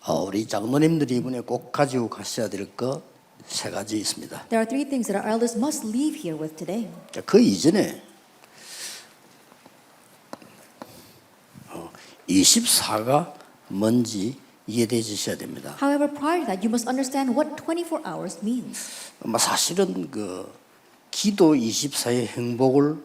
우리 장로님들이 이번에 꼭 가지고 가셔야 될 거 세 가지 있습니다. There are three things that our elders must leave here with today. 자, 그 이전에 24가 뭔지 이해되셔야 됩니다. However, prior to that, you must understand what 24 hours means. 사실은 그 기도 24의 행복을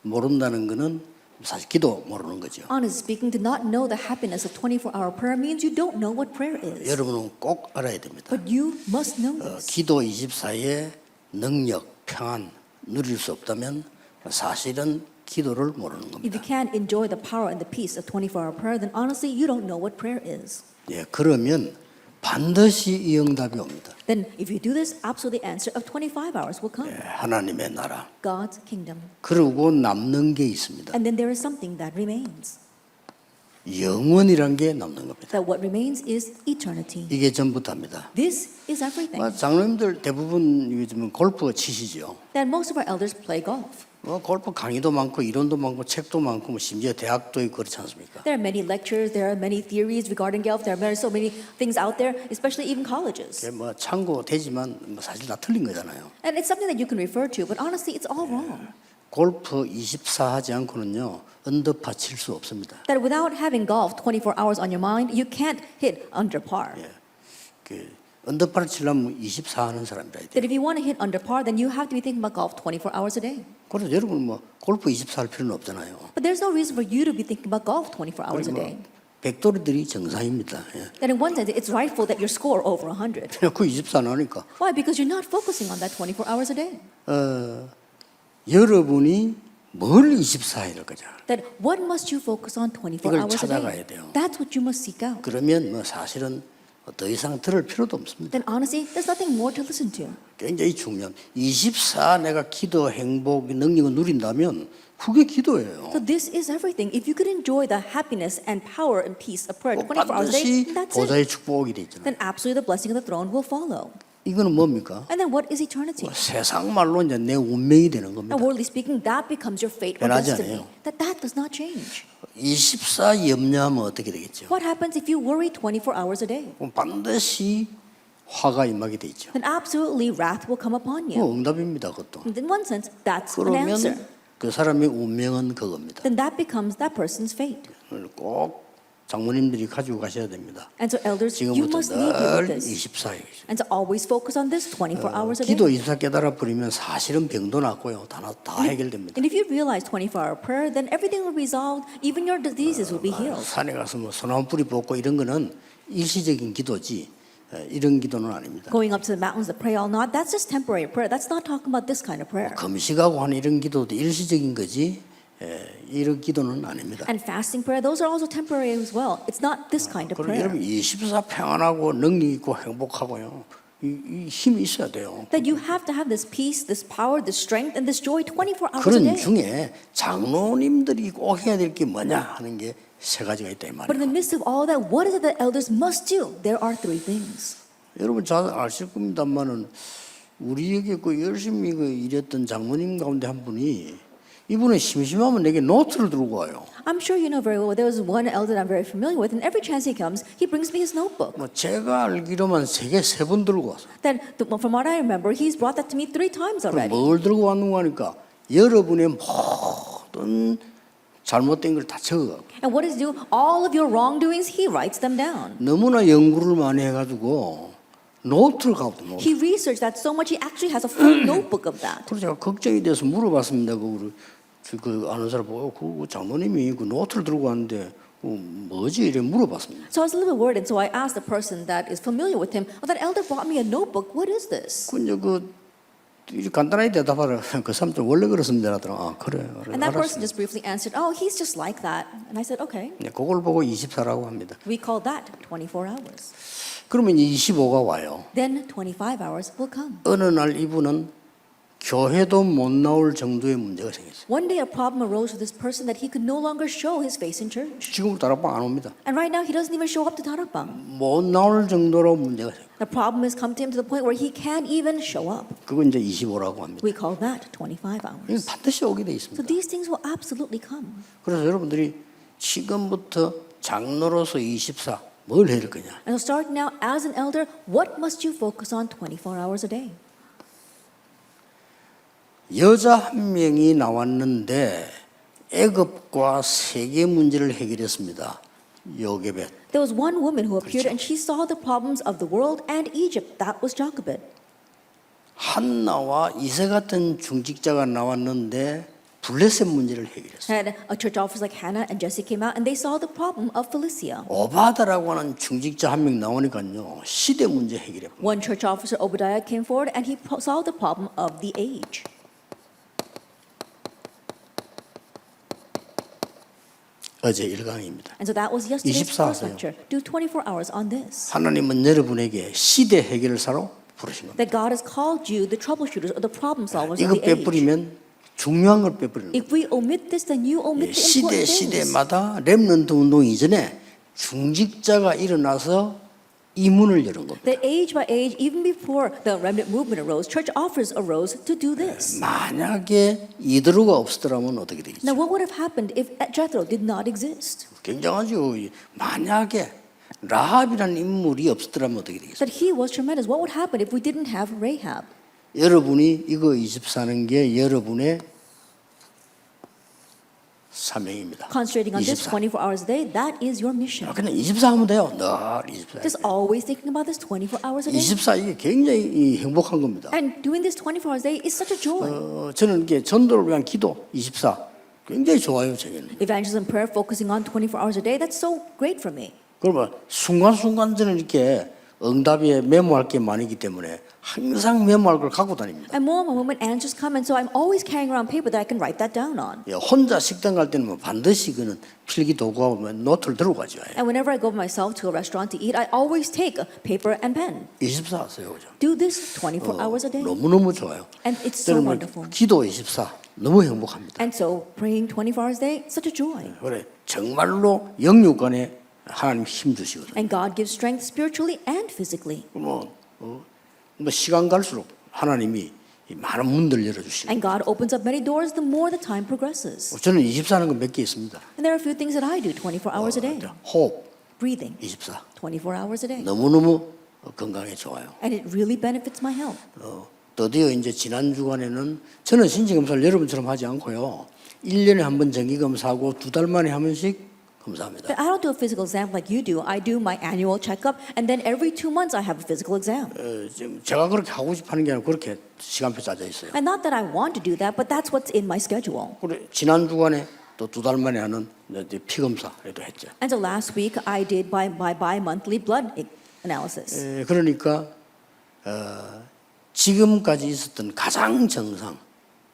모른다는 것은 사실 기도 모르는 거죠. Honestly speaking, to not know the happiness of 24-hour prayer means you don't know what prayer is. 여러분은 꼭 알아야 됩니다. But you must know this. 기도 24의 능력, 평안 누릴 수 없다면 사실은 기도를 모르는 If 겁니다. you can't enjoy the power and the peace of 24-hour prayer, then honestly, you don't know what prayer is. 예, 그러면 반드시 이 응답이 옵니다. Then if you do this, absolutely the answer of 25 hours will come. 예, 하나님의 나라. God's kingdom. 그러고 남는 게 있습니다. And then there is something that remains. 영원이란 게 남는 겁니다. That what remains is eternity. 이게 전부터입니다. This is everything. 장로님들 대부분 요즘은 골프 치시죠. That most of our elders play golf. 골프 강의도 많고 이론도 많고 책도 많고 심지어 대학도 있고 그렇지 않습니까? There are many lectures, there are many theories regarding golf, there are so many things out there, especially even colleges. 그게 참고되지만 사실 다 틀린 거잖아요. And it's something that you can refer to, but honestly, it's all wrong. 골프 24 하지 않고는요 언더파 칠 수 없습니다. That without having golf 24 hours on your mind, you can't hit under par. 그 언더파를 치려면 24 하는 사람이라 That 돼요. if you want to hit under par, then you have to be thinking about golf 24 hours a day. 그래서 여러분 골프 24 할 필요는 없잖아요. But there's no reason for you to be thinking about golf 24 hours a day. 백돌이들이 정상입니다. 예. That in one sense, it's rightful that you score over 100. 그 24 안 하니까 Why? Because you're not focusing on that 24 hours a day. 여러분이 뭘 24 해야 될 거냐. That what must you focus on 24 이걸 hours a 찾아가야 day? 돼요. That's what you must seek out. 그러면 사실은 더 이상 들을 필요도 없습니다. Then honestly, there's nothing more to listen to. 굉장히 중요한 24 내가 기도 행복 능력을 누린다면 그게 기도예요. So this is everything. If you could enjoy the happiness and power and peace of prayer 꼭 24 hours a day, 반드시 that's it. 보좌의 축복이 돼 있잖아요. Then absolutely the blessing of the throne will follow. 이거는 뭡니까? And then what is eternity? 세상 말로 이제 내 운명이 되는 겁니다. And worldly speaking, that becomes your fate or 변하지 destiny. 않아요. That does not change. 24 염려하면 어떻게 되겠죠? What happens if you worry 24 hours a day? 그럼 반드시 화가 임하게 돼 있죠. Then absolutely wrath will come upon you. 응답입니다, 그것도. And in one sense, that's an answer. 그러면 그 사람의 운명은 그겁니다. Then that becomes that person's fate. 꼭 장모님들이 가지고 가셔야 됩니다. And so elders, you 지금부터 must leave here with 늘 this. 24에 And to always focus on this 24 hours a day. 기도 24 깨달아 버리면 사실은 병도 낫고요. 다 해결됩니다. And if you realize 24-hour prayer, then everything will resolve. Even your diseases will be healed. 산에 가서 소나무 뿌리 뽑고 이런 거는 일시적인 기도지 이런 기도는 아닙니다. Going up to the mountains to pray all night, that's just temporary prayer. That's not talking about this kind of prayer. 금식하고 하는 이런 기도도 일시적인 거지 이런 기도는 아닙니다. And fasting prayer, those are also temporary as well. It's not this kind of 그리고 prayer. 여러분 24 평안하고 능력 있고 행복하고요. 이 힘이 있어야 돼요. That you have to have this peace, this power, this strength, and this joy 24 hours a 그런 day. 중에 장로님들이 꼭 해야 될 게 뭐냐 하는 게 세 가지가 있다 이 But in the 말이에요. midst of all that, what is it that elders must do? There are three things. 여러분 잘 아실 겁니다만은 우리에게 그 열심히 그 일했던 장모님 가운데 한 분이 이분은 심심하면 내게 노트를 들고 와요. I'm sure you know very well. There was one elder that I'm very familiar with, and every chance he comes, he brings me his notebook. 제가 알기로만 세계 3번 들고 왔어요. Then, from what I remember, he's brought that to me 3 times 그럼 already. 뭘 들고 왔는가 하니까 여러분의 모든 잘못된 걸 다 적어. And what does he do? All of your wrongdoings, he writes them down. 너무나 연구를 많이 해가지고 노트를 갖고 노트. He researched that so much, he actually has a full notebook of that. 그래서 제가 걱정이 돼서 물어봤습니다. 그 아는 사람 보고 그 장로님이 그 노트를 들고 왔는데 뭐지 이래 물어봤습니다. So I was a little bit worried, and so I asked the person that is familiar with him, "Oh, that elder brought me a notebook. What is this?" 근데 간단하게 대답하라. 그 사람 좀 원래 그렇습니다. 아 그래. And that 알았어요. person just briefly answered, "Oh, he's just like that." And I said, "Okay." 네, 그걸 보고 24라고 합니다. We call that 24 hours. 그러면 25가 와요. Then 25 hours will come. 어느 날 이분은 교회도 못 나올 정도의 문제가 생겼어요. One day a problem arose with this person that he could no longer show his face in church. 지금부터 다락방 안 옵니다. And right now he doesn't even show up to 다락방. 못 나올 정도로 문제가 생겼어요. The problem has come to him to the point where he can't even show up. 그건 이제 25라고 합니다. We call that 25 이건 hours. 반드시 오게 돼 있습니다. So these things will absolutely come. 그래서 여러분들이 지금부터 장로로서 24 뭘 해야 될 거냐? And so starting now as an elder, what must you focus on 24 hours a day? 여자 한 명이 나왔는데 애굽과 세계 문제를 해결했습니다. 요게벳. There was one woman who appeared and she saw the problems of the world and Egypt. That was Jochebed. 한나와 이세 같은 중직자가 나왔는데 블레셋 문제를 해결했어요. And a church officer like Hannah and Jesse came out and they saw the problem of Philistia. 오바다라고 하는 중직자 한 명 나오니까요 시대 문제 해결해. One church officer, Obadiah, came forward and he solved the problem of the age. 어제 1강입니다. And so that was yesterday's 24 first 하세요. lecture. Do 24 hours on this. 하나님은 여러분에게 시대 해결사로 부르신 겁니다. That God has called you the troubleshooters or the problem solvers of 이거 the age. 빼버리면 중요한 걸 빼버리는 거예요. If we omit this, then you omit the 시대 important things. 시대마다 렘넌트 운동 이전에 중직자가 일어나서 이 문을 여는 겁니다. That age by age, even before the remnant movement arose, church offers arose to do this. 만약에 이드로가 없었더라면 어떻게 되겠죠? Now, what would have happened if Jethro did not exist? 굉장하죠. 만약에 라합이라는 인물이 없었더라면 어떻게 되겠어요? That he was tremendous. What would happen if we didn't have Rahab? 여러분이 이거 24는 게 여러분의 사명입니다. Concentrating on this 24. 24 hours a day, that is your mission. 그냥 24 하면 돼요. 늘 24. Just always thinking about this 24 hours a day. 24 이게 굉장히 행복한 겁니다. And doing this 24 hours a day is such a joy. 저는 이게 전도를 위한 기도 24 굉장히 좋아요, 저는. Evangelism prayer focusing on 24 hours a day, that's so great for me. 그러면 순간순간 저는 이렇게 응답에 메모할 게 많이기 때문에 항상 메모할 걸 갖고 다닙니다. And more moment answers come, and so I'm always carrying around paper that I can write that down on. 예, 혼자 식당 갈 때는 뭐 반드시 그는 필기 도구하고 노트를 들고 가죠. And whenever I go myself to a restaurant to eat, I always take a paper and pen. 24 하세요, 그죠? Do this 24 hours a day. 너무너무 좋아요. And it's so 저는 뭐 wonderful. 기도 24 너무 행복합니다. And so praying 24 hours a day, such a joy. 그래 정말로 영육간에 하나님 힘 주시거든요. And God gives strength spiritually and physically. 뭐 시간 갈수록 하나님이 이 많은 문들 열어주시고 And God opens up many doors the more the time progresses. 저는 24는 거 몇 개 있습니다. And there are a few things that I do 24 hours a day. 호흡 Breathing, 24 24 hours a day. 너무너무 건강에 좋아요. And it really benefits my health. 드디어 이제 지난 주간에는 저는 신체검사를 여러분처럼 하지 않고요. 1년에 한 번 정기검사하고 2달 만에 한 번씩 검사합니다. But I don't do a physical exam like you do. I do my annual checkup, and then every 2 months I have a physical exam. 지금 제가 그렇게 하고 싶어 하는 게 아니라 그렇게 시간표 짜져 있어요. And not that I want to do that, but that's what's in my schedule. 그래 지난 주간에 또 2달 만에 하는 이제 피검사에도 했죠. And so last week I did my bi-monthly blood analysis. 그러니까 지금까지 있었던 가장 정상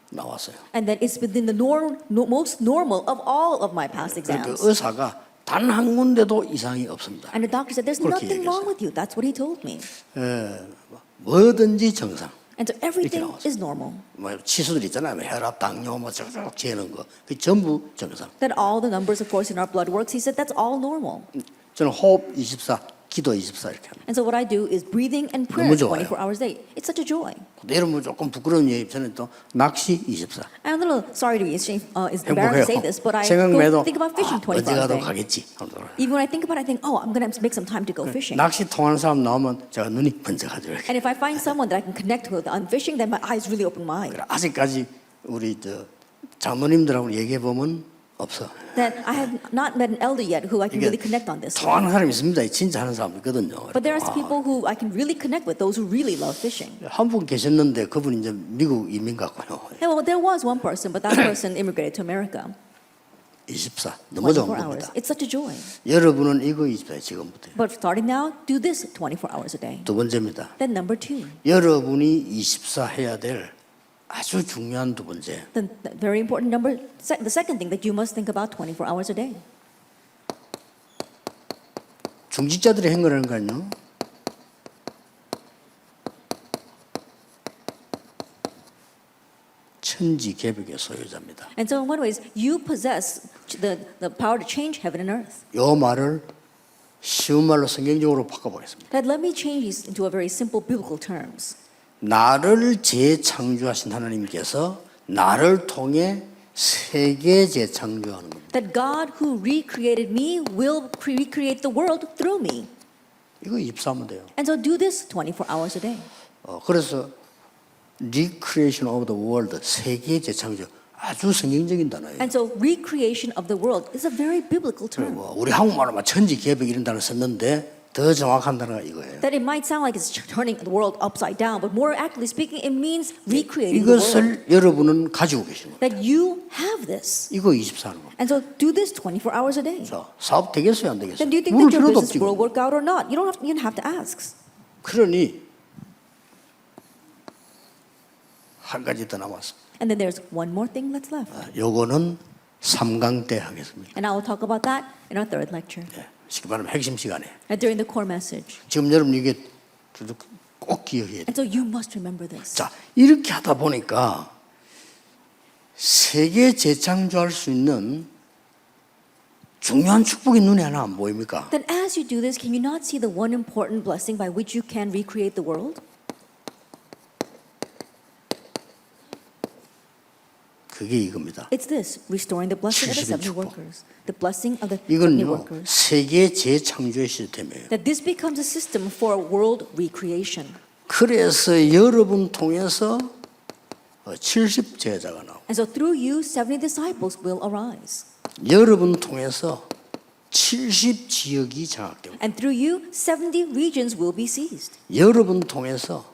나왔어요. And then it's within the most normal of all of my past 그러니까 exams. 의사가 단 한 군데도 이상이 없습니다. And the doctor said, there's 그렇게 nothing wrong 얘기했어요. with you. That's what he told me. 뭐든지 정상. And so everything 나왔어요. is normal. 뭐 치수들 있잖아요. 혈압, 당뇨, 뭐 저쪽 재는 거, 그 전부 정상. That all the numbers, of course, in our blood works, he said that's all normal. 저는 호흡 24, 기도 24 이렇게 합니다. And so what I do is breathing and prayer 너무 좋아요. 24 hours a day. It's such a joy. 여러분 조금 부끄러운 얘기 저는 또 낚시 24. I'm a little sorry to be it's embarrassed to say this, but I 생각만 해도 think about fishing 24 어디 hours a 가도 day. 가겠지. 하면서 Even when I think about it, I think, oh, I'm going to make some time to go fishing. 낚시 통하는 사람 나오면 제가 눈이 번쩍하죠. 이렇게. And if I find someone that I can connect with on fishing, then my eyes really open wide. 아직까지 우리 장로님들하고 얘기해 보면 없어. That I have not met an elder yet who I can really connect on this with. 통하는 사람이 있습니다. 진짜 하는 사람 있거든요. But there are some people who I can really connect with, those who really love fishing. 한 분 계셨는데 그분이 이제 미국 이민 갔고요. And well, there was one person, but that person immigrated to America. 24 너무 좋은 24 hours. 겁니다. It's such a joy. 여러분은 이거 24 지금부터. But starting now, do this 24 hours a day. 두 번째입니다. Then number 2, 여러분이 24 해야 될 아주 중요한 두 번째. the very important number, the second thing that you must think about 24 hours a day. 중직자들이 한 거라니까요. 천지개벽의 소유자입니다. And so in one ways, you possess the power to change heaven and earth. 이 말을 쉬운 말로 성경적으로 바꿔보겠습니다. But let me change this into a very simple biblical terms. 나를 재창조하신 하나님께서 나를 통해 세계 재창조하는 겁니다. That God who recreated me will recreate the world through me. 이거 입사하면 돼요. And so do this 24 hours a day. 그래서 Recreation of the World, 세계 재창조, 아주 성경적인 단어예요. And so recreation of the world is a very biblical term. 그리고 우리 한국말로 막 천지개벽 이런 단어 썼는데 더 정확한 단어가 이거예요. That it might sound like it's turning the world upside down, but more accurately speaking, it means recreating the world. 이것을 여러분은 가지고 계신 거예요. That you have this. 이거 24하는 거예요. And so do this 24 hours a day. 자, 사업 되겠어요, 안 되겠어요? Then do you think 물을 that your 필요도 business 없지. will work out or not? You don't even have to ask. 그러니 한 가지 더 남았어. And then there's one more thing that's left. 요거는 3강 때 하겠습니다. And I will talk about that in our third lecture. 쉽게 말하면 핵심 시간에. And during the core message. 지금 여러분 이게 꼭 기억해야 돼요. And so you must remember this. 자, 이렇게 하다 보니까 세계 재창조할 수 있는 중요한 축복이 눈에 하나 안 보입니까? Then as you do this, can you not see the one important blessing by which you can recreate the world? 그게 이겁니다. It's this, restoring the blessing of the 70인 70 축복. workers. The blessing of the 70 이건요 workers. 세계 재창조의 시스템이에요. That this becomes a system for world recreation. 그래서 여러분 통해서 70 제자가 나오고 And so through you, 70 disciples will arise. 여러분 통해서 70 지역이 장악되고 And through you, 70 regions will be seized. 여러분 통해서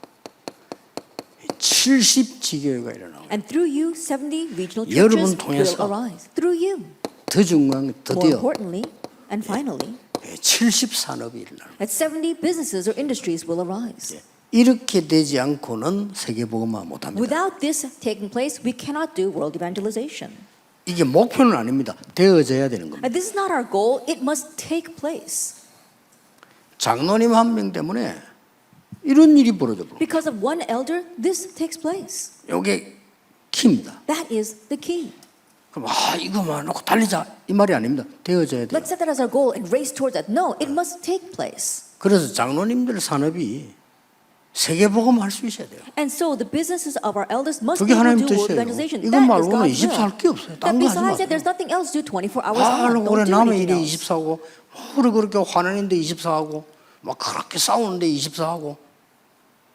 70 지교회가 일어나고 And through you, 70 regional 여러분 churches will 통해서 arise. Through you. 더 중요한 게 More 드디어 importantly, and finally, 70 산업이 일어나는 that 70 businesses or industries will arise. 이렇게 되지 않고는 세계복음화 못합니다. Without this taking place, we cannot do world evangelization. 이게 목표는 아닙니다. 되어져야 되는 겁니다. And this is not our goal, it must take place. 장로님 한 명 때문에 이런 일이 벌어져 버려. Because of one elder, this takes place. 이게 키입니다. That is the key. 그럼 이거만 놓고 달리자 이 말이 아닙니다. 되어져야 돼요. Let's set that as our goal and race towards that. No, it must take place. 그래서 장로님들 산업이 세계복음 할 수 있어야 돼요. And so the businesses of our elders must 그게 be able 하나님 to do world 뜻이에요. evangelization. 이것 That is 말고는 God's 24 할 will. 게 없어요. That 딴 거 하지 besides that, 마세요. there's nothing else to do 24 hours a day. 올해 Don't do 남의 일에 anything else. 24하고 우리 그렇게 화내는데 24하고 막 그렇게 싸우는데 24하고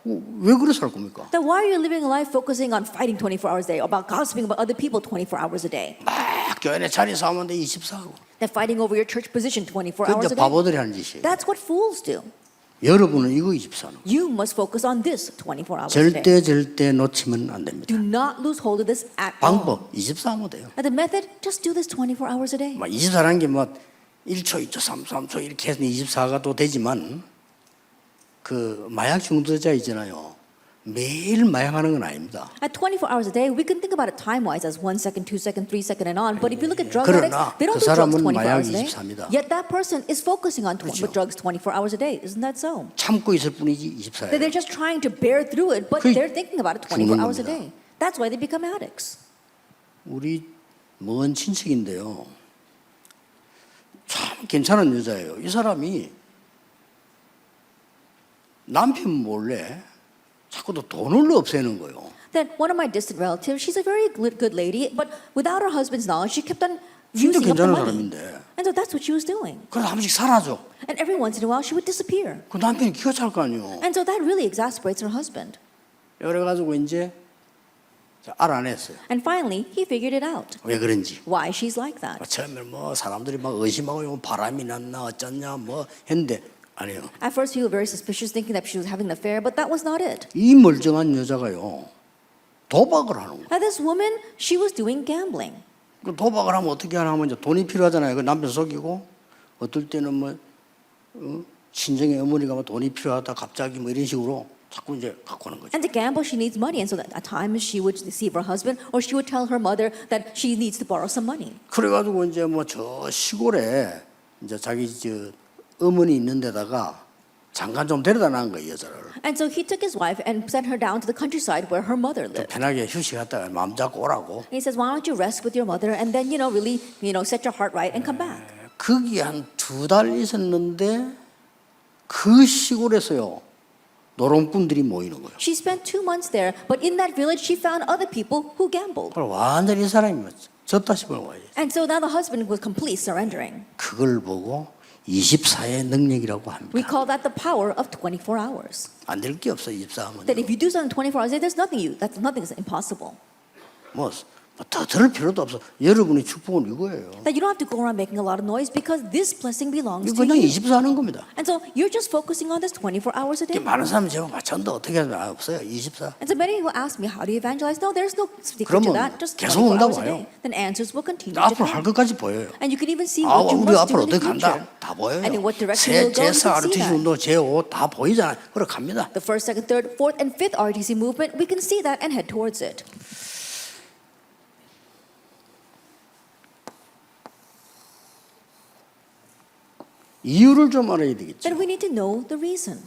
왜 그래 살 겁니까? Then why are you living a life focusing on fighting 24 hours a day, about gossiping about other people 24 hours a day? 막 교회 내 자리 싸우는데 24하고 Then fighting over your church position 24 hours 근데 a day? 바보들이 하는 짓이에요. That's what fools do. 여러분은 이거 24하는 거예요. You must focus on this 24 hours a day. 절대 놓치면 안 됩니다. Do not lose hold of this at all. 방법 24하면 돼요. And the method, just do this 24 hours a day. 막 24라는 게 뭐 1초, 2초, 3초 이렇게 해서 24가 또 되지만 그 마약 중독자 있잖아요. 매일 마약하는 건 아닙니다. At 24 hours a day, we can think about it time-wise as 1 second, 2 second, 3 second, and on. But if you look at drug addicts, 그러나 they don't 그 do drugs 사람은 24 마약이 hours a day. 24입니다. Yet that person is focusing on 그렇죠. drugs 24 hours a day. Isn't that so? 참고 있을 뿐이지 That 24예요. they're just trying to bear through it, but 그게 they're thinking about it 24 죽는 hours a 겁니다. day. That's why they become addicts. 우리 먼 친척인데요. 참 괜찮은 여자예요. 이 사람이 남편 몰래 자꾸도 돈을 없애는 거예요. Then one of my distant relatives, she's a very good lady, but without her husband's knowledge, she kept on 진짜 using up the 괜찮은 money. 사람인데 And so that's what she was doing. 그래서 한 번씩 사라져. And every once in a while, she would disappear. 그 남편이 기가 찰 거 아니에요. And so that really exasperates her husband. 그래가지고 이제 알아냈어요. And finally, he figured it out. 왜 그런지. Why she's like that. 처음에 뭐 사람들이 막 의심하고 이거 바람이 났나 어쩌냐 뭐 했는데 아니에요. At first, he was very suspicious, thinking that she was having an affair, but that was not it. 이 멀쩡한 여자가요 도박을 하는 거예요. Now, this woman, she was doing gambling. 그 도박을 하면 어떻게 하냐면 이제 돈이 필요하잖아요. 그 남편 속이고 어떨 때는 뭐 친정의 어머니가 뭐 돈이 필요하다 갑자기 뭐 이런 식으로 자꾸 이제 갖고 오는 거죠. And to gamble, she needs money. And so at times, she would deceive her husband, or she would tell her mother that she needs to borrow some money. 그래가지고 이제 뭐 저 시골에 이제 자기 저 어머니 있는 데다가 잠깐 좀 데려다 놔은 거예요 여자를. And so he took his wife and sent her down to the countryside where her mother lived. 편하게 휴식 갔다가 마음 잡고 오라고. And he says, why don't you rest with your mother and then, really, set your heart right and come back. 거기 한 2달 있었는데 그 시골에서요 노름꾼들이 모이는 거예요. She spent 2 months there, but in that village, she found other people who gambled. 그걸 완전히 이 사람이 졌다 싶은 거예요. And so now the husband was completely surrendering. 그걸 보고 24의 능력이라고 합니다. We call that the power of 24 hours. 안 될 게 없어 24하면. That if you do something in 24 hours, nothing is impossible. 뭐더 들을 필요도 없어. 여러분의 축복은 이거예요. That you don't have to go around making a lot of noise because this blessing belongs 이거 to 그냥 you. 24 하는 겁니다. And so you're just focusing on this 24 hours a day. 많은 사람이 제가 전도 어떻게 하면 없어요. 24. And so many will ask me, how do you evangelize? No, there's no secret to 그러면 that. Just 계속 24 온다고 hours a day. 와요. Then answers will continue to 앞으로 할 come. 것까지 보여요. And you can even see 아, what you 우리 must do 앞으로 in the 어떻게 future. 간다. 다 보여요. And in what direction 제, we'll go, you 제4 can see RTC that. 운동, 제5 다 보이잖아요. 그래 갑니다. The first, second, third, fourth, and fifth RTC movement, we can see that and head towards it. 이유를 좀 알아야 되겠죠. Then we need to know the reason.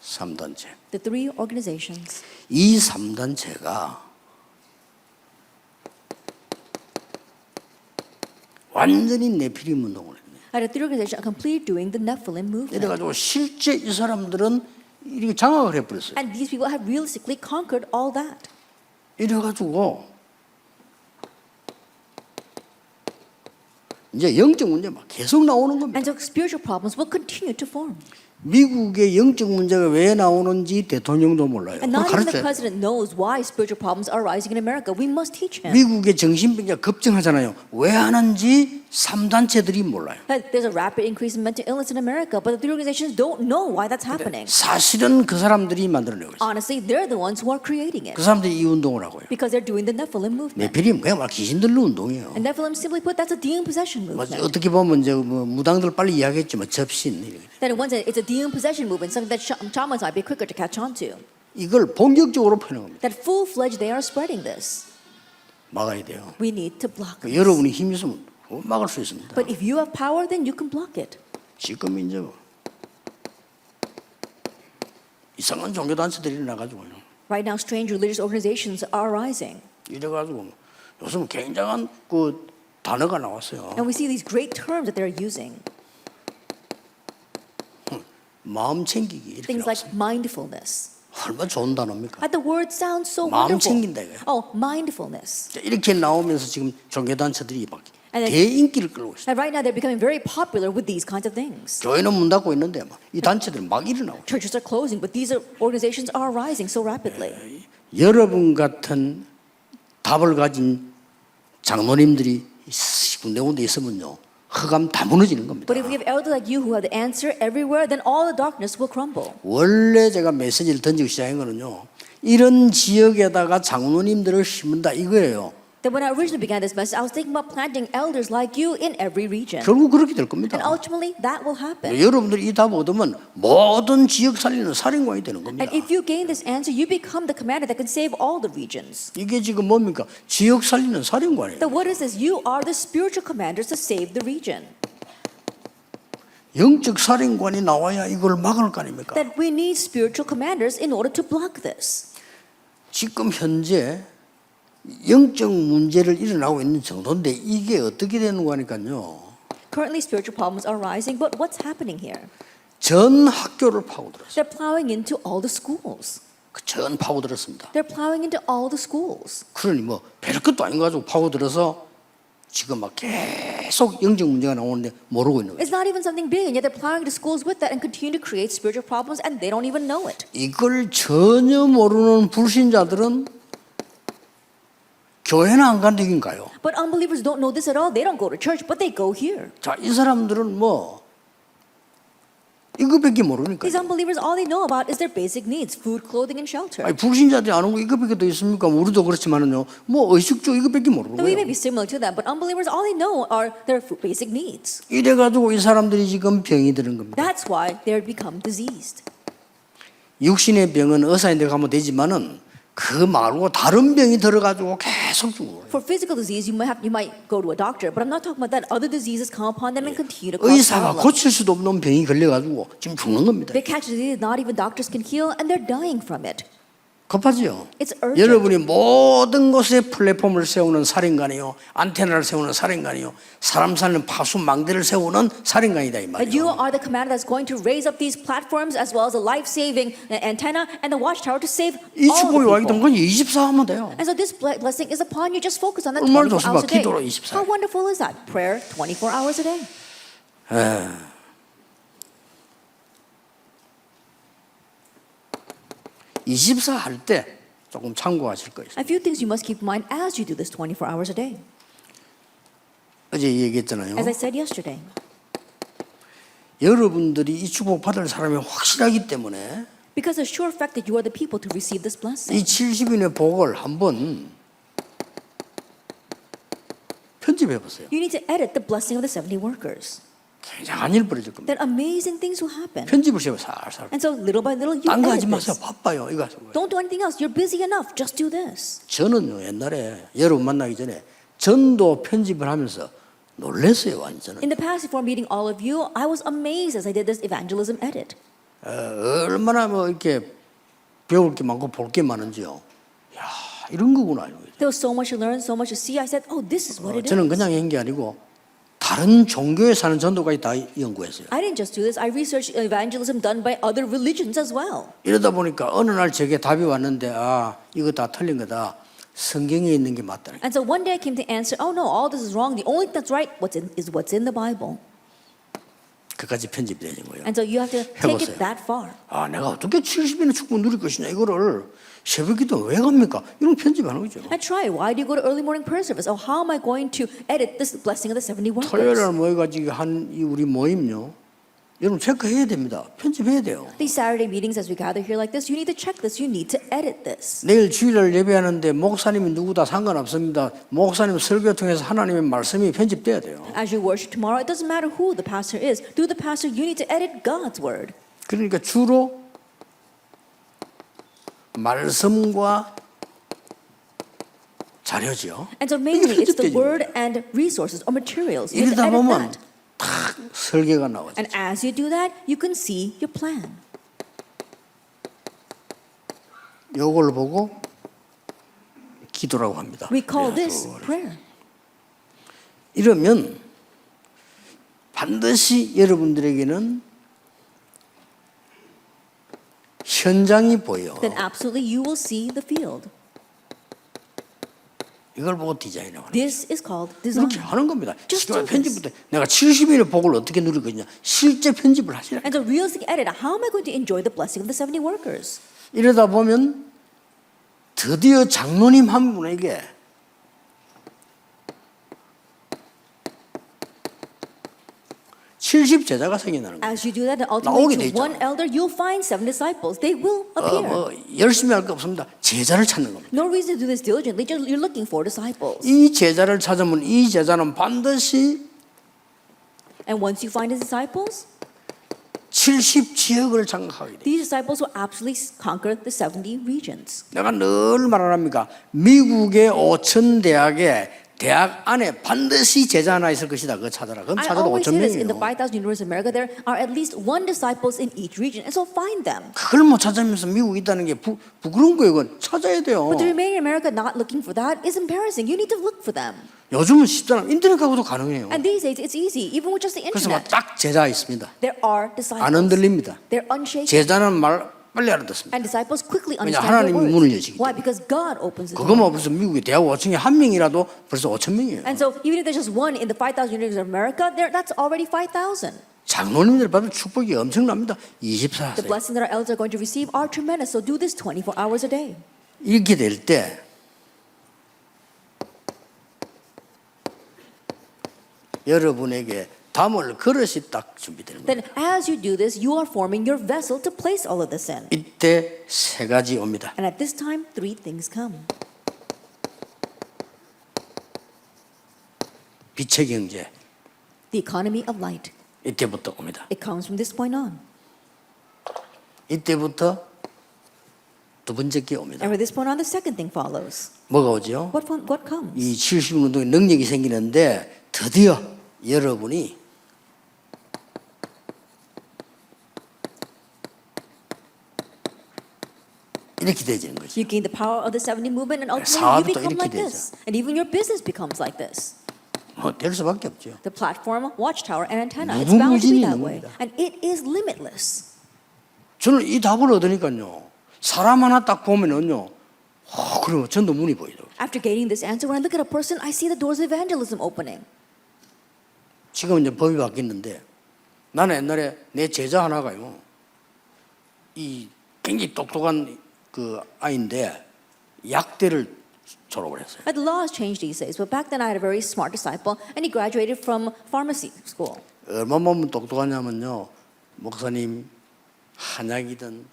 삼단체 The three organizations. 이 3단체가 완전히 네피림 운동을 했네. At the three organizations are completely doing the Nephilim movement. 이래가지고 실제 이 사람들은 이렇게 장악을 해버렸어요. And these people have realistically conquered all that. 이래가지고 이제 영적 문제 막 계속 나오는 겁니다. And so spiritual problems will continue to form. 미국의 영적 문제가 왜 나오는지 대통령도 몰라요. And 그걸 not even the 가르쳐요. president knows why spiritual problems are rising in America. We must teach him. 미국의 정신병자 급증하잖아요. 왜 하는지 3단체들이 몰라요. That there's a rapid increase in mental illness in America, but the three organizations don't know why that's happening. 사실은 그 사람들이 만들어내고 있어요. Honestly, they're the ones who are creating it 그 사람들이 이 운동을 하고요. because they're doing the Nephilim movement. 네피림 그냥 막 귀신들로 운동이에요. And Nephilim, simply put, that's a demon possession 뭐 movement. 어떻게 보면 이제 뭐 무당들 빨리 이야기했지만 접신 이렇게. That in one sense, it's a demon possession movement, something that shamans might be quicker to catch on to. 이걸 본격적으로 펴는 겁니다. That full-fledged, they are spreading this. 막아야 돼요. We need to block this. 여러분이 힘이 있으면 막을 수 있습니다. But if you have power, then you can block it. 지금 이제 이상한 종교단체들이 나가지고요. Right now, strange religious organizations are rising. 이래가지고 요즘 굉장한 그 단어가 나왔어요. And we see these great terms that they're using. 마음 챙기기 이렇게 Things 나왔어요. like mindfulness. 얼마나 좋은 단어입니까? The word sounds so 마음 wonderful. 챙긴다 이거예요. Oh, mindfulness. 이렇게 나오면서 지금 종교단체들이 막 And then- 대인기를 끌고 있어요. And right now, they're becoming very popular with these kinds of things. 교회는 문 닫고 있는데 이 단체들은 막 일어나고 있어요. Churches are closing, but these organizations are rising so rapidly. 여러분 같은 답을 가진 장로님들이 군데군데 있으면요 흑암 다 무너지는 겁니다. But if we have elders like you who have the answer everywhere, then all the darkness will crumble. 원래 제가 메시지를 던지고 시작한 거는요 이런 지역에다가 장로님들을 심는다 이거예요. That when I originally began this message, I was thinking about planting elders like you in every region. 결국 그렇게 될 겁니다. And ultimately, that will happen. 여러분들이 이 답 얻으면 모든 지역 살리는 사령관이 되는 겁니다. And if you gain this answer, you become the commander that can save all the regions. 이게 지금 뭡니까? 지역 살리는 사령관이에요. So what is this? You are the spiritual commanders to save the region. 영적 사령관이 나와야 이걸 막을 거 아닙니까? That we need spiritual commanders in order to block this. 지금 현재 영적 문제를 일어나고 있는 정도인데 이게 어떻게 되는 거니까요. Currently, spiritual problems are rising, but what's happening here? 전 학교를 파고들었어요. They're plowing into all the schools. 전 파고들었습니다. They're plowing into all the schools. 그러니 뭐 별것도 아닌 거 가지고 파고들어서 지금 막 계속 영적 문제가 나오는데 모르고 있는 거예요. It's not even something big, and yet they're plowing into schools with that and continue to create spiritual problems, and they don't even know it. 이걸 전혀 모르는 불신자들은 교회는 안 간다 이긴가요? But unbelievers don't know this at all. They don't go to church, but they go here. 자, 이 사람들은 뭐 이거밖에 모르니까. These unbelievers, all they know about is their basic needs: food, clothing, and shelter. 아니 불신자들이 아는 거 이거밖에 더 있습니까? 우리도 그렇지만은요. 뭐 의식주 이거밖에 모르는 So we may 거예요. be similar to them, but unbelievers, all they know are their basic needs. 이래 가지고 이 사람들이 지금 병이 드는 겁니다. That's why they're become diseased. 육신의 병은 의사인데 가면 되지만은 그 말고 다른 병이 들어가지고 계속 죽어요. For physical disease, you might go to a doctor, but I'm not talking about that. Other diseases come upon them and continue to cause 의사가 problems. 고칠 수도 없는 병이 걸려가지고 지금 죽는 겁니다. They catch a disease not even doctors can heal, and they're dying from it. 급하지요. It's urgent. 여러분이 모든 곳에 플랫폼을 세우는 살인관이요, 안테나를 세우는 살인관이요, 사람 사는 파수망대를 세우는 살인관이다 이 That you 말이에요. are the commander that's going to raise up these platforms as well as a life-saving antenna and the watchtower to save 이 all 축복이 the 와 people. 있던 건 24 하면 돼요. And so this blessing is upon you. Just focus on that 얼마나 24 hours a 좋습니까? day. 기도로 24. How wonderful is that? Prayer 24 hours a day. 24 할 때 조금 참고하실 거 있어요. A few things you must keep in mind as you do this 24 hours a day. 어제 얘기했잖아요. As I said yesterday, 여러분들이 이 축복 받을 사람이 확실하기 때문에 because the sure fact that you are the people to receive this blessing, 이 70인의 복을 한번 편집해 보세요. you need to edit the blessing of the 70 workers. 굉장한 일 벌어질 겁니다. Then amazing things will happen. 편집을 해요, 살살. And so little by little you 딴 거 하지 edit 마세요. this. 바빠요. 이거 하세요. Don't do anything else. You're busy enough. Just do this. 저는요, 옛날에 여러분 만나기 전에 전도 편집을 하면서 놀랐어요, 완전히. In the past, before meeting all of you, I was amazed as I did this evangelism edit. 얼마나 뭐 이렇게 배울 게 많고 볼 게 많은지요. 야, 이런 거구나. There was so much to learn, so much to see. I said, oh, this is what it is. 저는 그냥 한 게 아니고 다른 종교에 사는 전도까지 다 연구했어요. I didn't just do this. I researched evangelism done by other religions as well. 이러다 보니까 어느 날 제게 답이 왔는데 아, 이거 다 틀린 거다. 성경에 있는 게 맞다. And so one day I came to answer, oh no, all this is wrong. The only thing that's right is what's in the Bible. 그까지 편집되는 거예요. And so you have to take 해보세요. it that far. 아, 내가 어떻게 70인의 축복 누릴 것이냐 이거를 새벽기도 왜 갑니까? 이런 편집하는 거죠. I try. Why do you go to early morning prayer service? Oh, how am I going to edit this blessing of the 70 토요일 workers? 날 모여가지고 한 이 우리 모임요. 여러분 체크해야 됩니다. 편집해야 돼요. These Saturday meetings as we gather here like this, you need to check this. You need to edit this. 내일 주일날 예배하는데 목사님이 누구다 상관없습니다. 목사님 설교 통해서 하나님의 말씀이 편집돼야 돼요. As you worship tomorrow, it doesn't matter who the pastor is. Through the pastor, you need to edit God's word. 그러니까 주로 말씀과 자료죠. And so mainly it's the 편집되죠. word and resources or materials. You have to 이러다 edit 보면 that. 탁 설계가 나오죠. And as you do that, you can see your plan. 요걸 보고 기도라고 합니다. We call this prayer. 이러면 반드시 여러분들에게는 현장이 보여. Then absolutely you will see the field. 이걸 보고 디자인을 하는 This is called design. 이렇게 하는 겁니다. Just 지금 do 편집부터 내가 70일의 복을 어떻게 누릴 거냐. 실제 편집을 하시라. And so realistic edit. How am I going to enjoy the blessing of the 70 workers? 이러다 보면 드디어 장로님 한 분에게 (70) 제자가 생겨나는 거예요. As you do that, then 나오게 돼 ultimately to one 있잖아요. elder, you'll find 7 disciples. They will appear. 뭐 열심히 할 거 없습니다. 제자를 찾는 겁니다. No reason to do this diligently. Just you're looking for disciples. 이 제자를 찾으면 이 제자는 반드시 And once you find his disciples, 70 지역을 장악하게 돼. these disciples will absolutely conquer the 70 regions. 내가 늘 말합니까? 미국의 5천 대학에 대학 안에 반드시 제자 하나 있을 것이다. 그거 찾아라. 그럼 I 찾아도 always 5천 say this in the 명이에요. 5,000 universities of America, there are at least one disciples in each region, and so find them. 그걸 못 찾으면서 미국 있다는 게 부끄러운 거예요. 그건 찾아야 돼요. But to remain in America not looking for that is embarrassing. You need to look for them. 요즘은 쉽잖아. 인터넷 가고도 가능해요. And these days, it's easy, even with just the 그래서 internet. 딱 제자 있습니다. There are 안 disciples. 흔들립니다. They're unshaken. 제자는 말 빨리 알아듣습니다. And disciples quickly 왜냐, understand 하나님이 their 문을 words. 여시기 Why? 때문에. Because God opens the door. 그거만 벌써 미국의 대학 5층에 한 명이라도 벌써 5천 명이에요. And so even if there's just one in the 5,000 universities of America, that's already 5,000. 장로님들 받을 축복이 엄청납니다. The 24세. blessings that our elders are going to receive are tremendous. So do this 24 hours a day. 이렇게 될 때 여러분에게 담을 그릇이 딱 준비되는 거예요. Then as you do this, you are forming your vessel to place all of this in. 이때 세 가지 옵니다. And at this time, 3 things come. 빛의 경제 The economy of light. 이때부터 옵니다. It comes from this point on. 이때부터 두 번째 게 옵니다. And from this point on, the second thing follows. 뭐가 오죠? What comes? 이 70운동에 능력이 생기는데 드디어 여러분이 이렇게 되지는 거죠. You gain the power of the 70 movement and ultimately you 사업도 become 이렇게 like this. 되죠. And even your business becomes like this. 될 수밖에 없죠. The platform, watchtower, and antenna. It's bound to be 무궁무진이 that 있는 way. 겁니다. And it is limitless. 저는 이 답을 얻으니까요. 사람 하나 딱 보면은요. 그러면 전도 문이 보이더라고요. After gaining this answer, when I look at a person, I see the doors of evangelism opening. 지금 이제 법이 바뀌었는데 나는 옛날에 내 제자 하나가요. 이 굉장히 똑똑한 그 아이인데 약대를 졸업을 했어요. But the law has changed these days. But back then, I had a very smart disciple, and he graduated from pharmacy school. 얼마만큼 똑똑하냐면요. 목사님 한약이든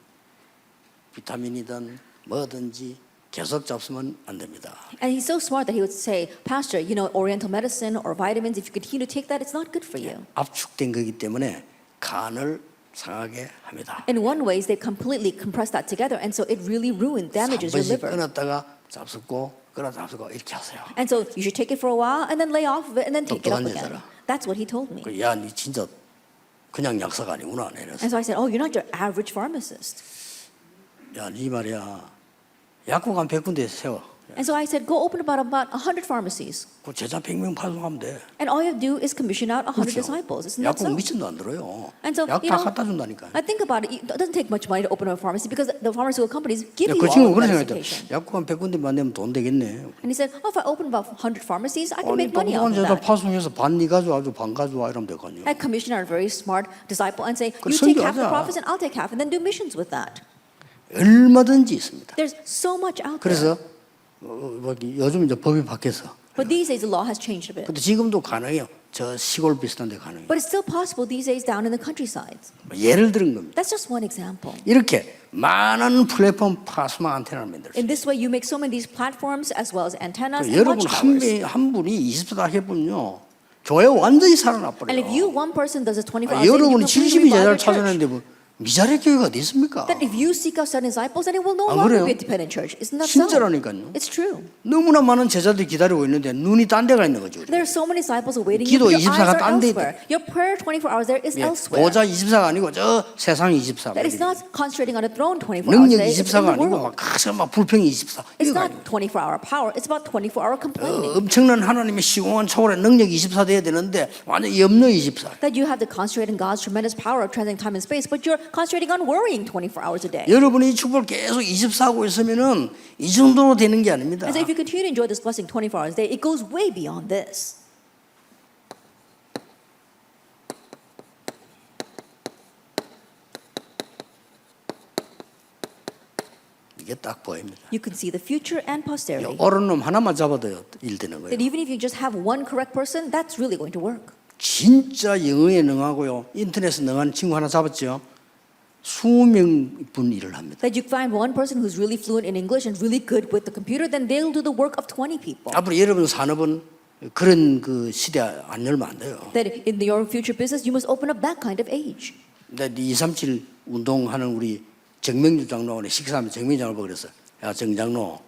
비타민이든 뭐든지 계속 잡수면 안 됩니다. And he's so smart that he would say, Pastor, you know, oriental medicine or vitamins, if you continue to take that, it's not good for you. 압축된 거기 때문에 간을 상하게 합니다. In one way, they completely compress that together, and so it really ruins, 한 damages your 번씩 liver. 끊었다가 잡수고 끊었다 잡수고 이렇게 하세요. And so you should take it for a while and then lay off of it and then take it up 똑똑한 again. 여자라. That's what he told me. 야, 니 진짜 그냥 약사가 아니구나. 이래서 And so I said, oh, you're not your average pharmacist. 야, 니 말이야. 약국 한 100군데 세워. And so I said, go open about 100 pharmacies. 그 제자 100명 파송하면 돼. And all you have to do is commission out 100 그렇죠. disciples. Isn't that 약국 so? 미천도 안 들어요. And so, 약 you 다 know, 갖다 준다니까. I think about it. It doesn't take much money to open a pharmacy because the pharmaceutical companies give you 그 all 친구 the 그런 생각했다. medication. 약국 한 100군데만 내면 돈 되겠네. And he said, oh, if I open about 100 pharmacies, I can 아니 make money out 똑똑한 of 제자 that. 파송해서 반 니 가져와줘 반 가져와 이러면 될 거 아니에요. I commission our very smart disciple and say, 그래, you take half the 선교하자. profits and I'll take half and then do missions with that. 얼마든지 있습니다. There's so much out there. 그래서 요즘 이제 법이 바뀌어서 But these days the law has changed a bit. 근데 지금도 가능해요. 저 시골 비슷한 데 가능해요. But it's still possible these days down in the countryside. 예를 들은 겁니다. That's just one example. 이렇게 많은 플랫폼 파스마 안테나를 만들었어요. In this way, you make so many of these platforms as well as antennas and 여러분 watchtowers. 한 분이 24다 해보면요. 교회 완전히 And if you, 살아나버려요. one person, does a 24-hour thing, you 여러분이 completely 70이 revive 제자를 your church. 찾아내는데 뭐 미자리 교회가 어디 있습니까? That if you seek out certain disciples, then it will no 아, longer 그래요? be a dependent church. Isn't that so? 진짜라니까요. It's true. 너무나 많은 제자들이 기다리고 있는데 눈이 딴 데가 있는 거죠. There are so many disciples awaiting 기도 you, but your eyes 24가 are 딴데 elsewhere. Your prayer 24 hours there is 예, elsewhere. 보좌 24가 아니고 저 세상 24. That it's not concentrating on the throne 24 hours 능력 there, it's in 24가 the 아니고 world. 막 가서 막 불평이 24. It's 이거 not 아니에요. 24-hour power, it's about 24-hour complaining. 엄청난 하나님의 시공한 초월의 능력 24 돼야 되는데 완전 염려 24. That you have to concentrate on God's tremendous power of transcending time and space, but you're concentrating on worrying 24 hours a day. 여러분이 이 축복을 계속 24하고 있으면은 이 정도로 되는 게 아닙니다. And so if you continue to enjoy this blessing 24 hours a day, it goes way beyond this. 이게 딱 보입니다. You can see the future and posterity. 옳은 놈 하나만 잡아도 일 되는 거예요. That even if you just have one correct person, that's really going to work. 진짜 영어에 능하고요. 인터넷에 능한 친구 하나 잡았죠. 20명 일을 합니다. That you find one person who's really fluent in English and really good with the computer, then they'll do the work of 20 people. 앞으로 여러분 산업은 그런 그 시대 안 열면 안 돼요. That in your future business, you must open up that kind of age. 근데 237 운동하는 우리 정명주 장로원에 식사하면 정명주 장로가 그랬어요. 야, 정 장로,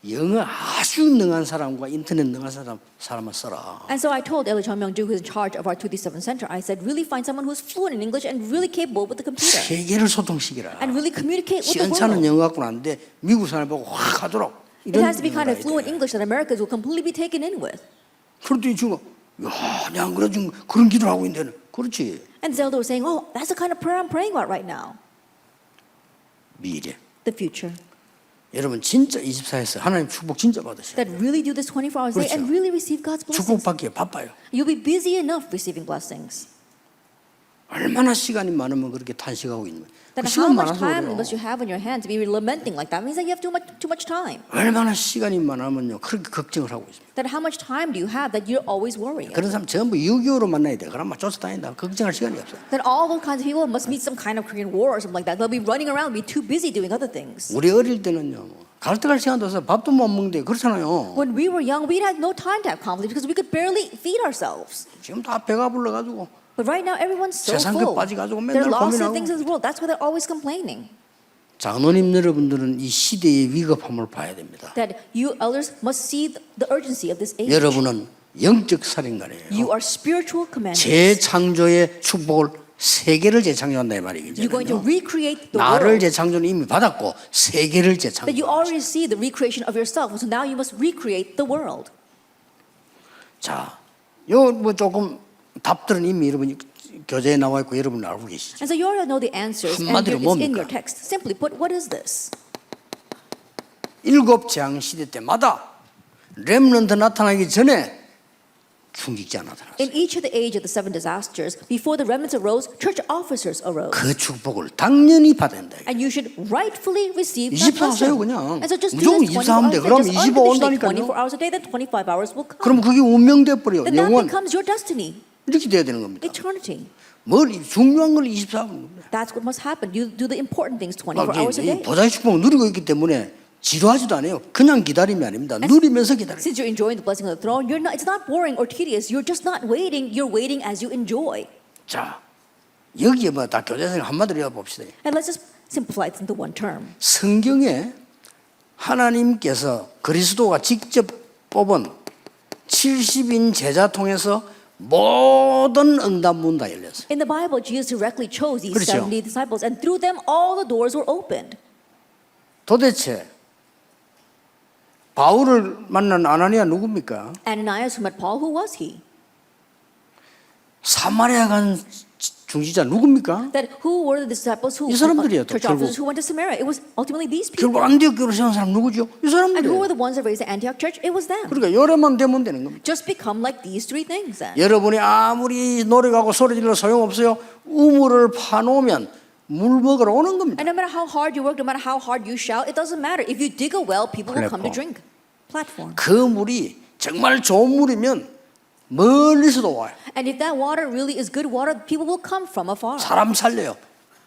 영어 아주 능한 사람과 인터넷 능한 사람만 써라. And so I told Elder Chong Myung-ju, who's in charge of our 237 center, I said, really find someone who's fluent in English and really capable with the computer. 세계를 소통시키라. And really communicate with the 시원찮은 world. 영어 갖고는 안 돼. 미국 사람 보고 확 하도록. It has to be kind of fluent English that Americans will completely be taken in with. 그랬더니 지금 야, 내가 안 그래 지금 그런 기도를 하고 있는데 그렇지. And Zelda was saying, oh, that's the kind of prayer I'm praying about right now. 미래. The future. 여러분 진짜 24에서 하나님 축복 진짜 받으셔요. That really do this 24 hours a day and 그렇죠. really receive God's blessings. 축복받기에 바빠요. You'll be busy enough receiving blessings. 얼마나 시간이 많으면 그렇게 탄식하고 있는 거예요. Then 그 how 시간 much 많아서 time 그래요. must you have in your hand to be lamenting like that? It means that you have too much time. 얼마나 시간이 많으면요 그렇게 걱정을 하고 있습니다. That how much time do you have that you're always worrying? 그런 사람 전부 유교로 만나야 돼. 그럼 막 쫓아다닌다. 걱정할 시간이 없어요. That all those kinds of people must meet some kind of Korean war or something like that. They'll be running around, be too busy doing other things. 우리 어릴 때는요 갈 때 갈 시간도 없어 밥도 못 먹는데 그렇잖아요. When we were young, we had no time to have conflict because we could barely feed ourselves. 지금 다 배가 불러가지고 But right now, everyone's so 세상에 full. 빠져가지고 They're 맨날 lost in 고민하고. things in this world. That's why they're always complaining. 장로님 여러분들은 이 시대의 위급함을 봐야 됩니다. That you elders must see the urgency of this age. 여러분은 영적 살인관이에요. You are spiritual commanders. 재창조의 축복을 세계를 재창조한다 이 말이죠. You're going to recreate the 나를 world. 재창조는 이미 받았고 세계를 That you 재창조. already see the recreation of yourself. So now you must recreate the world. 자, 요 뭐 조금 답들은 이미 여러분이 교재에 나와 있고 여러분 알고 계시죠. And so you already know the answers, and 한마디로 it's in 뭡니까? your text. Simply put, what is this? 일곱 재앙 시대 때마다 렘넌트 나타나기 전에 중직자 나타났어요. In each of the age of the seven disasters, before the remnants arose, church officers arose. 그 축복을 당연히 받아야 된다. And you should rightfully receive that 24 하세요, blessing. 그냥. And so just do 무조건 this 24 24 하면 돼. hours. 그럼 Just 25 unconditionally 온다니까요. 24 hours a day, then 25 hours will come. 그럼 그게 운명돼 버려. Then that 영원 becomes your destiny, 이렇게 돼야 되는 겁니다. eternity. 뭘 중요한 걸 24분. That's what must happen. You do the important things 24 hours a day. 보좌의 축복을 누리고 있기 때문에 지루하지도 않아요. 그냥 기다림이 아닙니다. 누리면서 기다려요. Since you're enjoying the blessing of the throne, it's not boring or tedious. You're just not waiting. You're waiting as you enjoy. 자, 여기에 뭐 다 교재생 한마디로 해봅시다. And let's just simplify it into one term. 성경에 하나님께서 그리스도가 직접 뽑은 70인 제자 통해서 모든 응답문 다 열렸어요. In the Bible, Jesus directly chose these 그렇죠. 70 disciples, and through them, all the doors were opened. 도대체 바울을 만난 아나니아 누굽니까? Ananias, who met Paul, who was he? 사마리아 간 중지자 누굽니까? That who were the disciples who 이 사람들이에요, 또 church officers 결국. who went to Samaria? It was ultimately these people. 결국 안디옥 교회를 세운 사람 누구죠? 이 And who 사람들이에요. were the ones that raised the Antioch church? It was them. 그러니까 열애만 되면 되는 겁니다. Just become like these three things then. 여러분이 아무리 노력하고 소리질러 소용없어요. 우물을 파놓으면 물 먹으러 오는 겁니다. And no matter how hard you work, no matter how hard you shout, it doesn't matter. If you dig a well, people will come to drink. Platform. 그 물이 정말 좋은 물이면 멀리서도 와요. And if that water really is good water, people will come from afar. 사람 살려요.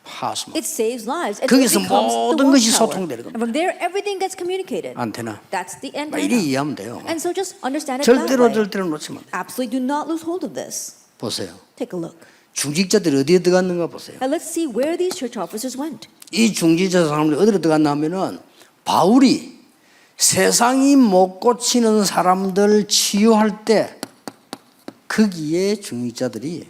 파수만. It saves lives. And 거기서 it becomes the 모든 것이 watchtower. 소통되는 겁니다. And from there, everything gets communicated. 안테나. That's the 막 antenna. 이리 이해하면 돼요. And so just understand it that 절대로 way. 놓치면 안 돼요. Absolutely do not lose hold of this. 보세요. Take a look. 중직자들이 어디에 들어갔는가 보세요. And let's see where these church officers went. 이 중직자 사람들이 어디로 들어갔나 하면은 바울이 세상이 못 고치는 사람들 치유할 때 거기에 중직자들이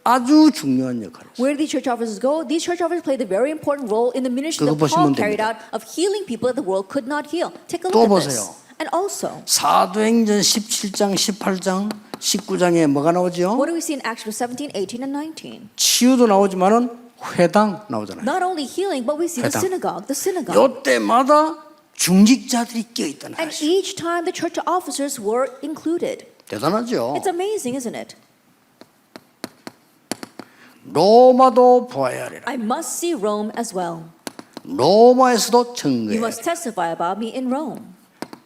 아주 중요한 역할을 했어요. Where did these church officers go? These church officers played a very important role in the ministry 그거 that Paul 보시면 carried 됩니다. out of healing people that the world could not heal. Take a 또 look at this. 보세요. And also, 사도행전 17장, 18장, 19장에 뭐가 나오죠? what do we see in Acts 17, 18, and 19? 치유도 나오지만은 회당 나오잖아요. Not only healing, but we see the 회당. synagogue. The synagogue. 요때마다 중직자들이 껴있다는 And 사실. each time the church officers were included. 대단하죠. It's amazing, isn't it? 로마도 보아야 하리라. I must see Rome as well. 로마에서도 You 증거해. must testify about me in Rome.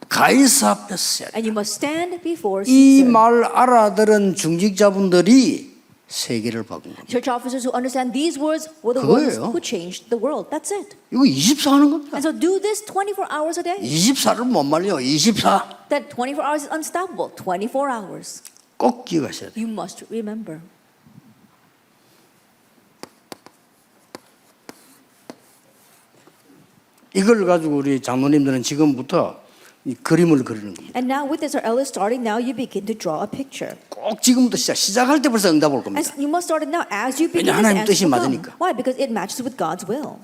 가이사 앞에 서야 돼. And you must stand before 이 Caesar. 말 알아들은 중직자분들이 세계를 바꾼 겁니다. Church officers who understand these words were the ones 그거예요. who changed the world. That's it. 이거 24 하는 겁니다. And so do this 24 hours a day. 24를 못 말려. 24. That 24 hours is unstoppable. 24 hours. 꼭 기억하셔야 돼요. You must remember. 이걸 가지고 우리 장로님들은 지금부터 이 그림을 그리는 겁니다. And now with this, our elders starting now, you begin to draw a picture. 꼭 지금부터 시작할 때 벌써 응답 올 And 겁니다. you must start it now as you begin 왜냐, this 하나님 answer 뜻이 will come. 맞으니까. Why? Because it matches with God's will.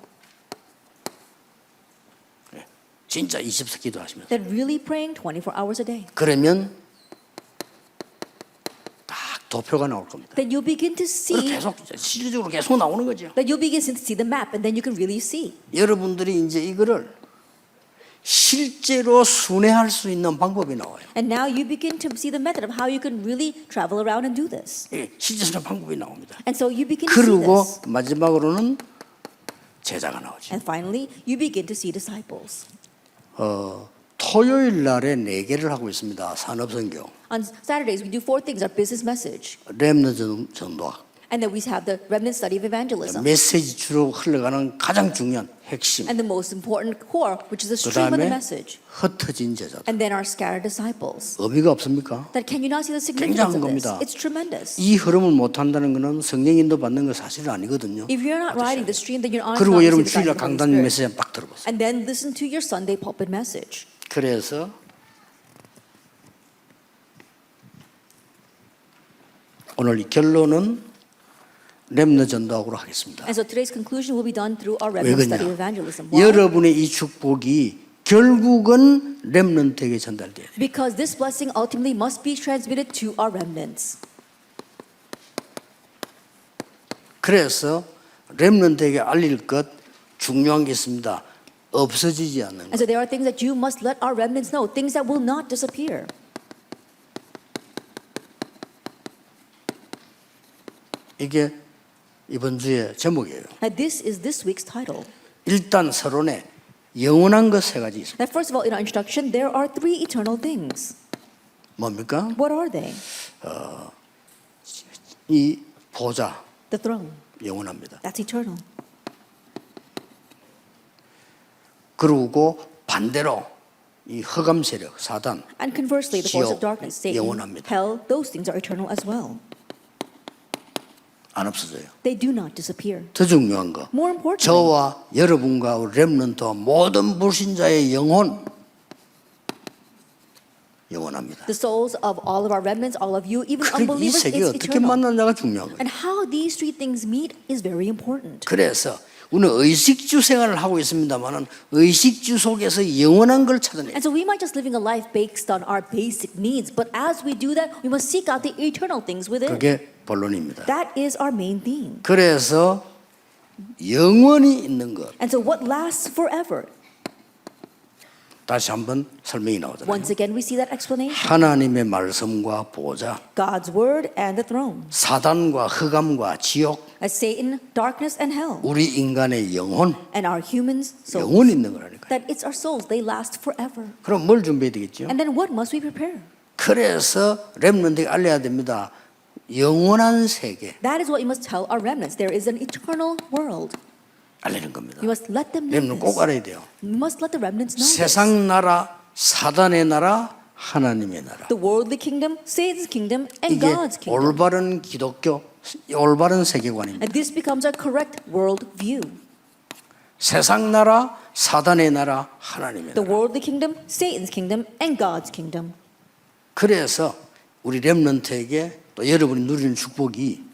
진짜 24 기도하시면. That really praying 24 hours a day. 그러면 딱 도표가 나올 겁니다. Then you begin to 그리고 see. 계속 실질적으로 계속 나오는 거죠. That you begin to see the map, and then you can really see. 여러분들이 이제 이거를 실제로 순회할 수 있는 방법이 나와요. And now you begin to see the method of how you can really travel around and do this. 예, 실제 순회 방법이 나옵니다. And so you begin to see 그리고 this. 마지막으로는 제자가 나오죠. And finally, you begin to see disciples. 토요일 날에 4개를 하고 있습니다. 산업선교, On Saturdays, we do 4 things: our business message, 렘넌트 전도학, and then we have the remnant study of evangelism, 메시지 주로 흘러가는 가장 중요한 핵심, and the most important core, which is the stream of the 그다음에 message, 흩어진 제자들. and then our scattered disciples. 의미가 없습니까? That can you not see the significance 굉장한 of this? 겁니다. It's tremendous. 이 흐름을 못 한다는 것은 성령 인도 받는 거 사실은 아니거든요. If you're not riding the stream, then you're honestly 그리고 not 여러분 receiving the 주일날 guidance of the 강단 Holy 메시지 Spirit. 딱 들어보세요. And then listen to your Sunday pulpit message. 그래서 오늘 이 결론은 렘너 전도학으로 하겠습니다. And so today's conclusion will be done through our 왜 remnant study 그러냐? of evangelism. Why? 여러분의 이 축복이 결국은 렘넌트에게 전달돼야 돼요. Because this blessing ultimately must be transmitted to our remnants. 그래서 렘넌트에게 알릴 것 중요한 게 있습니다. 없어지지 않는 것. And so there are things that you must let our remnants know, things that will not disappear. 이게 이번 주의 제목이에요. And this is this week's title. 일단 서론에 영원한 것 세 가지 있습니다. Now, first of all, in our introduction, there are three eternal things. 뭡니까? What are they? 이 보좌 The throne. 영원합니다. That's eternal. 그리고 반대로 이 흑암 세력 사단 And conversely, the force 지옥 of darkness, Satan, 영원합니다. hell, those things are eternal as well. 안 없어져요. They do not disappear. 더 중요한 거 More importantly, 저와 여러분과 우리 렘넌트와 모든 불신자의 영혼 영원합니다. the souls of all of our remnants, all of you, even 이 unbelievers, 세계 it's 어떻게 eternal. 만나냐가 중요한 거예요. And how these three things meet is very important. 그래서 우리는 의식주 생활을 하고 있습니다만은 의식주 속에서 영원한 걸 찾아내요. And so we might just living a life based on our basic needs, but as we do that, we must seek out the eternal things within. 그게 본론입니다. That is our main theme. 그래서 영원히 있는 것 And so what lasts forever? 다시 한번 설명이 나오잖아요. Once again, we see that explanation. 하나님의 말씀과 보좌, God's word and the throne. 사단과 흑암과 지옥, As Satan, darkness, and hell. 우리 인간의 영혼, And our humans' souls. 영원히 있는 거라니까요. That it's our souls. They last forever. 그럼 뭘 준비해야 되겠죠? And then what must we prepare? 그래서 렘넌트에게 알려야 됩니다. 영원한 세계 That is what you must tell our remnants. There is an eternal world. 알리는 겁니다. You must let them know 렘넌트 꼭 this. 알아야 돼요. You must let the remnants know this. 세상 나라, 사단의 나라, 하나님의 나라. The worldly kingdom, Satan's kingdom, and 이게 God's kingdom. 올바른 기독교, 올바른 세계관입니다. And this becomes our correct world view. 세상 나라, 사단의 나라, 하나님의 The 나라. worldly kingdom, Satan's kingdom, and God's kingdom. 그래서 우리 렘넌트에게 또 여러분이 누리는 축복이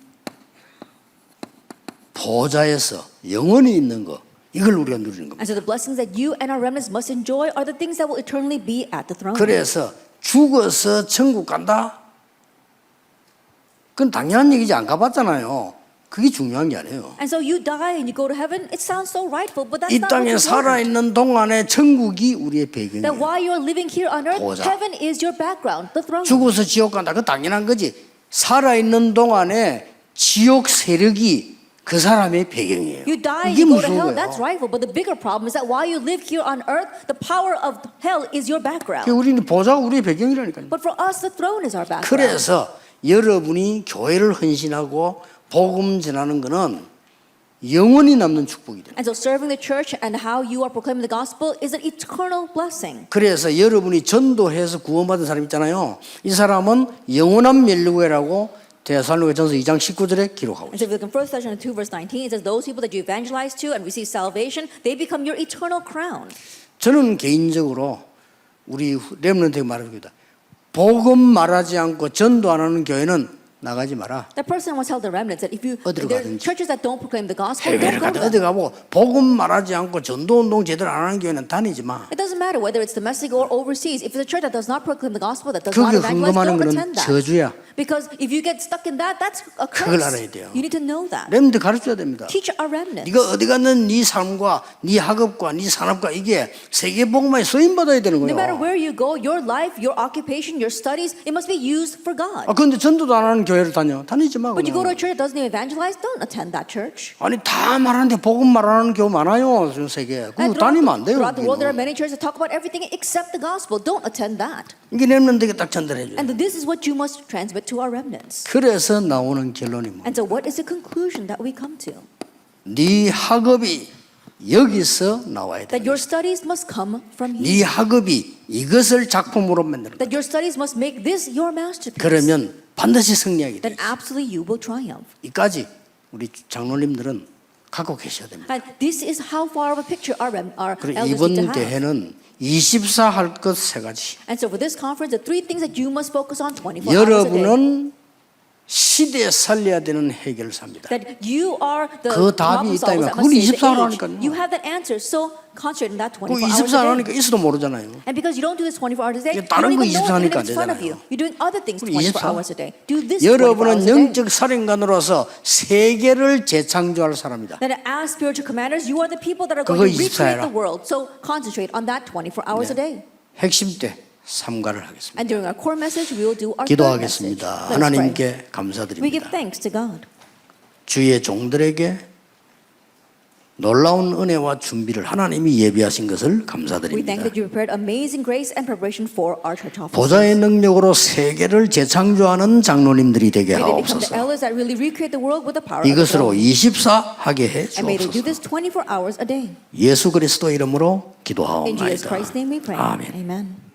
보좌에서 영원히 있는 거 이걸 우리가 누리는 겁니다. And so the blessings that you and our remnants must enjoy are the things that will eternally be at the throne. 그래서 죽어서 천국 간다? 그건 당연한 얘기지. 안 가봤잖아요. 그게 중요한 게 아니에요. And so you die and you go to heaven. It sounds so rightful, but that's 이 not 땅에 what you want. 살아있는 동안에 천국이 우리의 That 배경이에요. while you're living here on earth, 보좌. heaven is your background, the throne. 죽어서 지옥 간다. 그건 당연한 거지. 살아있는 동안에 지옥 세력이 그 사람의 배경이에요. You die and 이게 you go to 무서운 hell. 거예요. That's rightful, but the bigger problem is that while you live here on earth, the power of hell is your background. 우리는 보좌가 우리의 배경이라니까요. But for us, the throne is our background. 그래서 여러분이 교회를 헌신하고 복음 전하는 거는 영원히 남는 축복이 돼요. And so serving the church and how you are proclaiming the gospel is an eternal blessing. 그래서 여러분이 전도해서 구원받은 사람 있잖아요. 이 사람은 영원한 멸류관이라고 데살로니가전서 2장 19절에 기록하고 And 있어요. so if we look in 1 Thessalonians 2 verse 19, it says those people that you evangelize to and receive salvation, they become your eternal crown. 저는 개인적으로 우리 렘넌트에게 말합니다. 복음 말하지 않고 전도 안 하는 교회는 나가지 마라. That person wants to tell the remnants that if you 어디로 there are 가든지. churches that don't proclaim the gospel, 해외를 don't go 가든 to 어디 them. 가고 복음 말하지 않고 전도 운동 제대로 안 하는 교회는 다니지 마. It doesn't matter whether it's domestic or overseas. If it's a church that does not proclaim the gospel, that does 그게 not evangelize, 흥금하는 don't 거는 attend that. 저주야. Because if you get stuck in that, that's a 그걸 curse. 알아야 돼요. You need to know that. 렘넌트 가르쳐야 됩니다. Teach our remnants. 네가 어디 갔는 네 삶과 네 학업과 네 산업과 이게 세계 복음에 쓰임 받아야 되는 No matter 거예요. where you go, your life, your occupation, your studies, it must be used for God. 아 근데 전도도 안 하는 교회를 다니지 마. But you go to 그냥. a church that doesn't even evangelize, don't attend that church. 아니 다 말하는데 복음 말하는 교회 많아요. 전 세계. 그거 And 다니면 안 돼요. throughout the world, there are 거기는. many churches that talk about everything except the gospel. Don't attend that. 이게 렘넌트에게 딱 전달해 줘요. And this is what you must transmit to our remnants. 그래서 나오는 결론이 뭐? And so, what is the conclusion that we come to? 네 학업이 여기서 나와야 돼. That your studies must come from 네 here. 학업이 이것을 작품으로 만드는 거야. That your studies must make this your masterpiece. 그러면 반드시 승리하게 돼. Then absolutely you will triumph. 이까지 우리 장로님들은 갖고 계셔야 됩니다. And this is how far of a picture our 그리고 elders need 이번 to have. 대회는 24 할 것 세 가지. And so for this conference, the three things that you must focus on 24 hours a day. 여러분은 시대에 살려야 되는 해결사입니다. That you are the 그 답이 problem solvers 있다면 that 그건 must save the 24로 age. 하니까요. You have that answer, so concentrate on that 그 24 hours 24를 a 하니까 day. 있어도 모르잖아요. And because you don't do this 24 hours a day, 이게 you 다른 don't 거 even know 24 it 하니까 in front of you. 되잖아요. You're doing other things 우리 24 24. hours a day. Do this 24 hours 여러분은 a day. 영적 살인관으로서 세계를 재창조할 사람이다. That as spiritual commanders, you are the people that are 그거 going to recreate 24 the world. So concentrate on that 24 hours a day. 핵심 때 삼가를 하겠습니다. And during our core message, we will do our third message. 기도하겠습니다. Let's pray. 하나님께 We give 감사드립니다. thanks to God. 주의 종들에게 놀라운 은혜와 준비를 하나님이 예비하신 것을 We thank 감사드립니다. that you prepared amazing grace and preparation for our church offices. 보좌의 능력으로 세계를 재창조하는 장로님들이 되게 May they become the 하옵소서. elders that really recreate the world with the power of the 이것으로 Lord. 24 하게 해 And may they do 주옵소서. this 24 hours a day. 예수 그리스도 이름으로 In Jesus 기도하옵나이다. Christ's name we pray. 아멘. Amen.